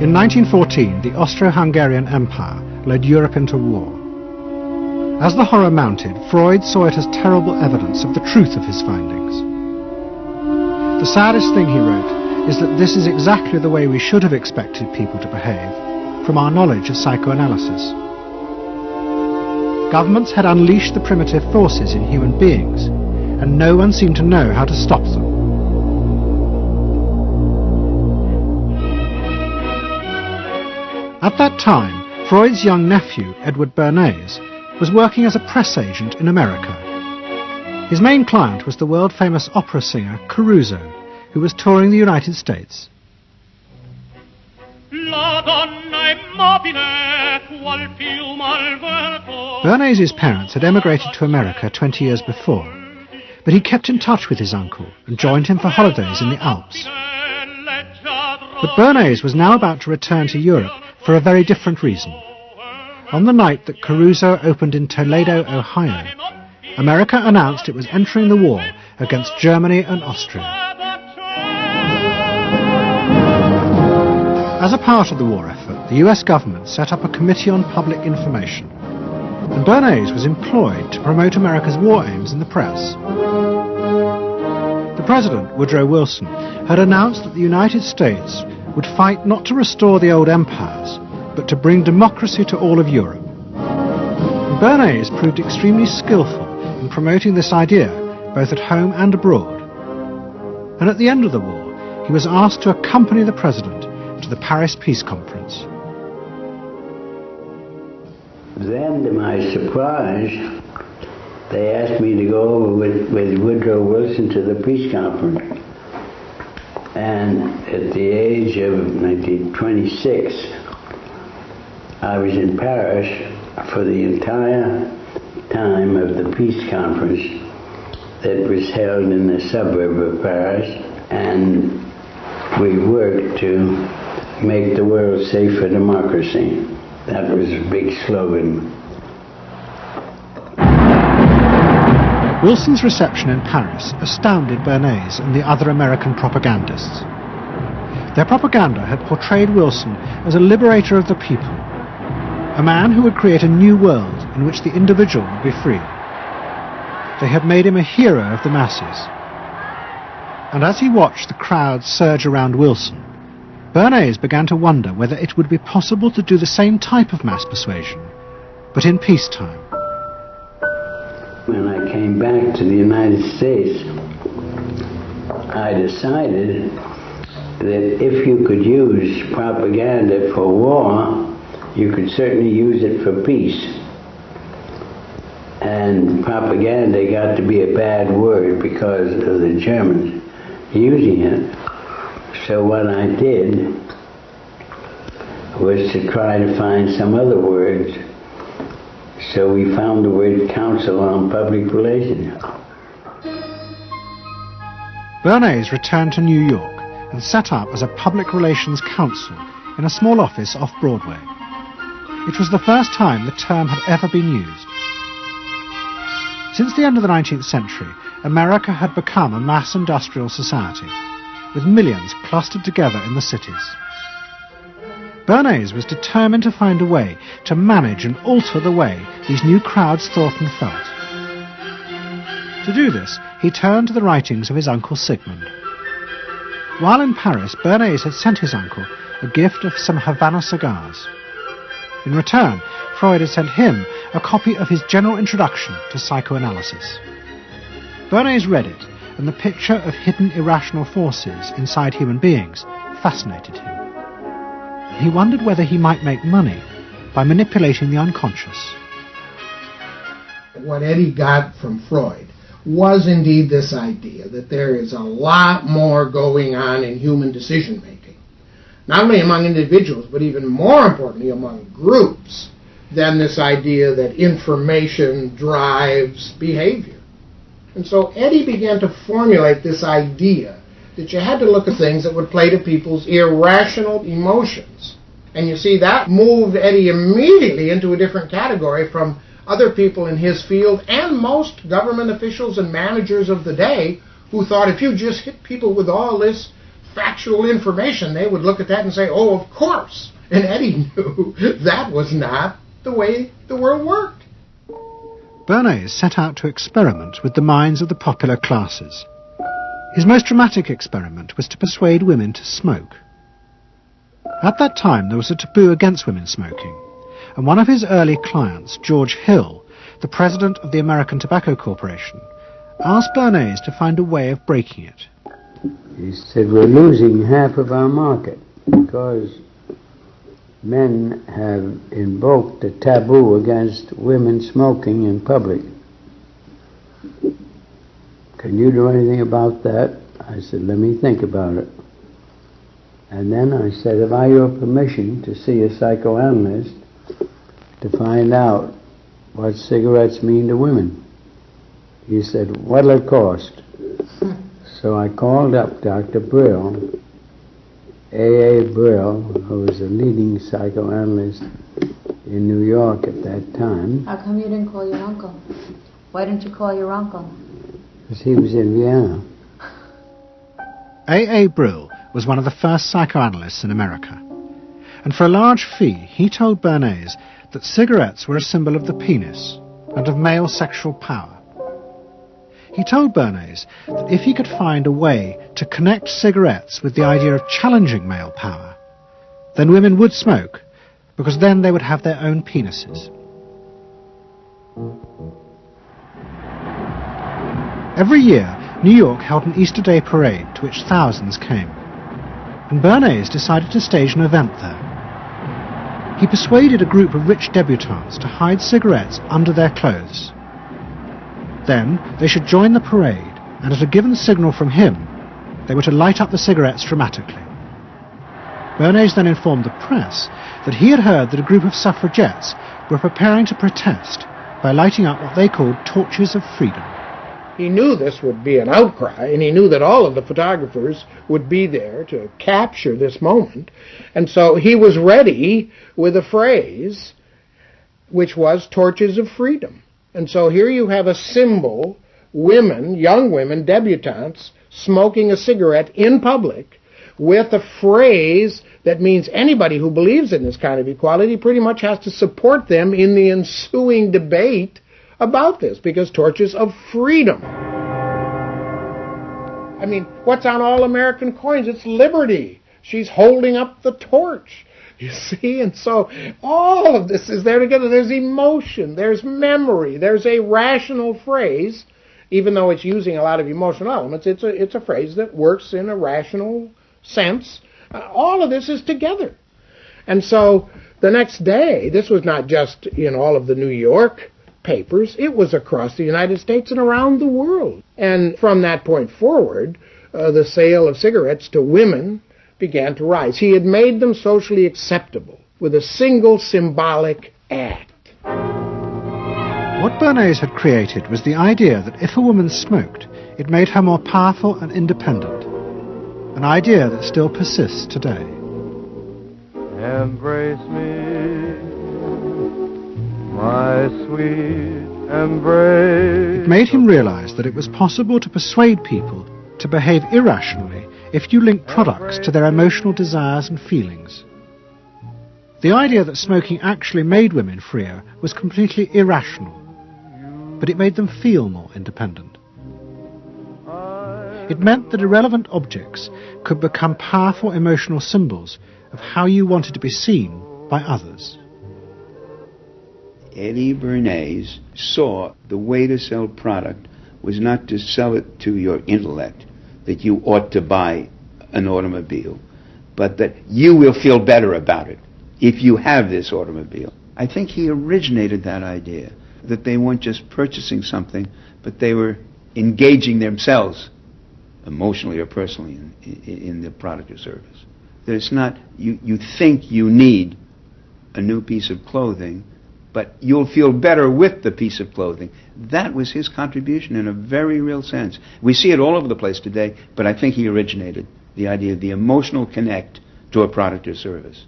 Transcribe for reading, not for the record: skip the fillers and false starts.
In 1914, the Austro-Hungarian Empire led Europe into war. As the horror mounted, Freud saw it as terrible evidence of the truth of his findings. The saddest thing, he wrote, is that this is exactly the way we should have expected people to behave, from our knowledge of psychoanalysis. Governments had unleashed the primitive forces in human beings, and no one seemed to know how to stop them. At that time, Freud's young nephew, Edward Bernays, was working as a press agent in America. His main client was the world-famous opera singer Caruso, who was touring the United States. Bernays' parents had emigrated to America 20 years before, but he kept in touch with his uncle and joined him for holidays in the Alps. But Bernays was now about to return to Europe for a very different reason. On the night that Caruso opened in Toledo, Ohio, America announced it was entering the war against Germany and Austria. As a part of the war effort, the US government set up a Committee on Public Information, and Bernays was employed to promote America's war aims in the press. The President, Woodrow Wilson, had announced that the United States would fight not to restore the old empires, but to bring democracy to all of Europe. And Bernays proved extremely skillful in promoting this idea, both at home and abroad. And at the end of the war, he was asked to accompany the President to the Paris Peace Conference. Then, to my surprise, they asked me to go over with Woodrow Wilson to the peace conference. And at the age of 26, I was in Paris for the entire time of the peace conference that was held in the suburb of Paris, and we worked to make the world safe for democracy. That was a big slogan. Wilson's reception in Paris astounded Bernays and the other American propagandists. Their propaganda had portrayed Wilson as a liberator of the people, a man who would create a new world in which the individual would be free. They had made him a hero of the masses. And as he watched the crowds surge around Wilson, Bernays began to wonder whether it would be possible to do the same type of mass persuasion, but in peacetime. When I came back to the United States, I decided that if you could use propaganda for war, you could certainly use it for peace. And propaganda got to be a bad word because of the Germans using it. So what I did was to try to find some other words. So we found the word Council on Public Relations. Bernays returned to New York and set up as a public relations counsel in a small office off Broadway. It was the first time the term had ever been used. Since the end of the 19th century, America had become a mass industrial society, with millions clustered together in the cities. Bernays was determined to find a way to manage and alter the way these new crowds thought and felt. To do this, he turned to the writings of his uncle Sigmund. While in Paris, Bernays had sent his uncle a gift of some Havana cigars. In return, Freud had sent him a copy of his general introduction to psychoanalysis. Bernays read it, and the picture of hidden irrational forces inside human beings fascinated him. He wondered whether he might make money by manipulating the unconscious. What Eddie got from Freud was indeed this idea that there is a lot more going on in human decision-making, not only among individuals, but even more importantly among groups, than this idea that information drives behavior. And so Eddie began to formulate this idea that you had to look at things that would play to people's irrational emotions. And you see, that moved Eddie immediately into a different category from other people in his field and most government officials and managers of the day who thought if you just hit people with all this factual information, they would look at that and say, oh, of course. And Eddie knew that was not the way the world worked. Bernays set out to experiment with the minds of the popular classes. His most dramatic experiment was to persuade women to smoke. At that time, there was a taboo against women smoking, and one of his early clients, George Hill, the president of the American Tobacco Corporation, asked Bernays to find a way of breaking it. He said, we're losing half of our market because men have invoked a taboo against women smoking in public. Can you do anything about that? I said, let me think about it. And then I said, have I your permission to see a psychoanalyst to find out what cigarettes mean to women? He said, what'll it cost? So I called up Dr. Brill, A.A. Brill, who was a leading psychoanalyst in New York at that time. How come you didn't call your uncle? Why didn't you call your uncle? Because he was in Vienna. A.A. Brill was one of the first psychoanalysts in America, and for a large fee he told Bernays that cigarettes were a symbol of the penis and of male sexual power. He told Bernays that if he could find a way to connect cigarettes with the idea of challenging male power, then women would smoke, because then they would have their own penises. Every year, New York held an Easter Day parade to which thousands came, and Bernays decided to stage an event there. He persuaded a group of rich debutantes to hide cigarettes under their clothes. Then they should join the parade, and at a given signal from him, they were to light up the cigarettes dramatically. Bernays then informed the press that he had heard that a group of suffragettes were preparing to protest by lighting up what they called torches of freedom. He knew this would be an outcry, and he knew that all of the photographers would be there to capture this moment. And so he was ready with a phrase which was torches of freedom. And so here you have a symbol, women, young women, debutantes, smoking a cigarette in public with a phrase that means anybody who believes in this kind of equality pretty much has to support them in the ensuing debate about this, because torches of freedom. I mean, what's on all American coins? It's liberty. She's holding up the torch. You see? And so all of this is there together. There's emotion, there's memory, there's a rational phrase, even though it's using a lot of emotional elements, it's a phrase that works in a rational sense. All of this is together. And so the next day, this was not just in all of the New York papers, it was across the United States and around the world. And from that point forward, the sale of cigarettes to women began to rise. He had made them socially acceptable with a single symbolic act. What Bernays had created was the idea that if a woman smoked, it made her more powerful and independent, an idea that still persists today. Embrace me, my sweet embrace. It made him realize that it was possible to persuade people to behave irrationally if you link products to their emotional desires and feelings. The idea that smoking actually made women freer was completely irrational, but it made them feel more independent. It meant that irrelevant objects could become powerful emotional symbols of how you wanted to be seen by others. Eddie Bernays saw the way to sell product was not to sell it to your intellect, that you ought to buy an automobile, but that you will feel better about it if you have this automobile. I think he originated that idea, that they weren't just purchasing something, but they were engaging themselves emotionally or personally in the product or service. That it's not, you think you need a new piece of clothing, but you'll feel better with the piece of clothing. That was his contribution in a very real sense. We see it all over the place today, but I think he originated the idea of the emotional connect to a product or service.